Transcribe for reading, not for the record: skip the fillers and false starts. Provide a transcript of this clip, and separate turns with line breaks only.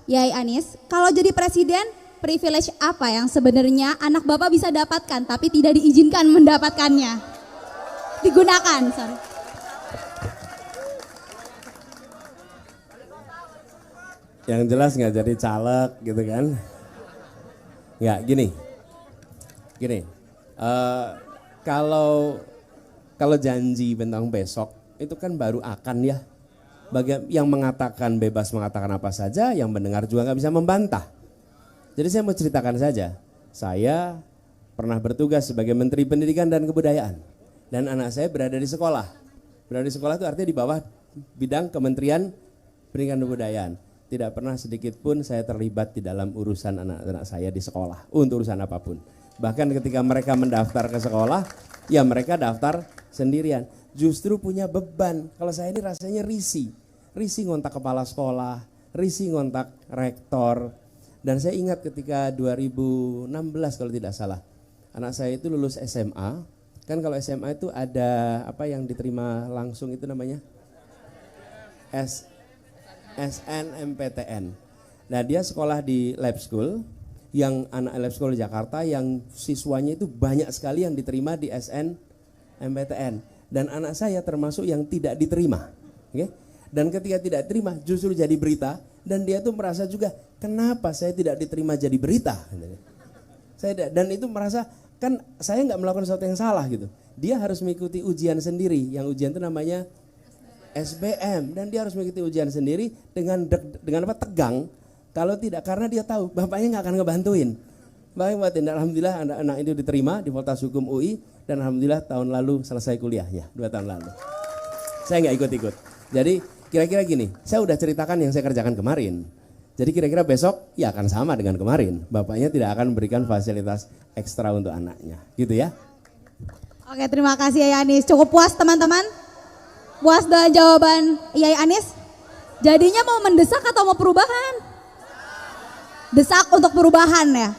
Yai Anies, kalau jadi presiden, privilege apa yang sebenarnya anak Bapak bisa dapatkan tapi tidak diizinkan mendapatkannya? Digunakan, sorry.
Yang jelas nggak jadi caleg gitu kan. Nggak, gini. Kalau janji tentang besok itu kan baru akan ya. Bagi yang mengatakan bebas mengatakan apa saja, yang mendengar juga nggak bisa membantah. Jadi saya mau ceritakan saja, saya pernah bertugas sebagai Menteri Pendidikan dan Kebudayaan. Dan anak saya berada di sekolah. Berada di sekolah itu artinya di bawah bidang Kementerian Pendidikan dan Kebudayaan. Tidak pernah sedikit pun saya terlibat di dalam urusan anak-anak saya di sekolah, untuk urusan apapun. Bahkan ketika mereka mendaftar ke sekolah, ya mereka daftar sendirian. Justru punya beban, kalau saya ini rasanya risih ngontak kepala sekolah, risih ngontak rektor. Dan saya ingat ketika 2016 kalau tidak salah, anak saya itu lulus SMA. Kan kalau SMA itu ada apa yang diterima langsung itu namanya? SNMPTN. Nah dia sekolah di lab school, yang anak lab school di Jakarta yang siswanya itu banyak sekali yang diterima di SNMPTN. Dan anak saya termasuk yang tidak diterima. Okay? Dan ketika tidak diterima justru jadi berita, dan dia tuh merasa juga kenapa saya tidak diterima jadi berita. Dan itu merasa kan saya nggak melakukan sesuatu yang salah gitu. Dia harus mengikuti ujian sendiri, yang ujian itu namanya SBM, dan dia harus mengikuti ujian sendiri dengan apa tegang. Kalau tidak, karena dia tahu bapaknya nggak akan ngebantuin. Baik, alhamdulillah anak-anak itu diterima di Fakultas Hukum UI, dan alhamdulillah tahun lalu selesai kuliahnya, 2 tahun lalu. Saya nggak ikut-ikut. Jadi kira-kira gini, saya udah ceritakan yang saya kerjakan kemarin. Jadi kira-kira besok ya akan sama dengan kemarin. Bapaknya tidak akan memberikan fasilitas ekstra untuk anaknya, gitu ya.
Oke, terima kasih Yai Anies. Cukup puas teman-teman? Puas dengan jawaban Yai Anies? Jadinya mau mendesak atau mau perubahan? Desak untuk perubahan ya?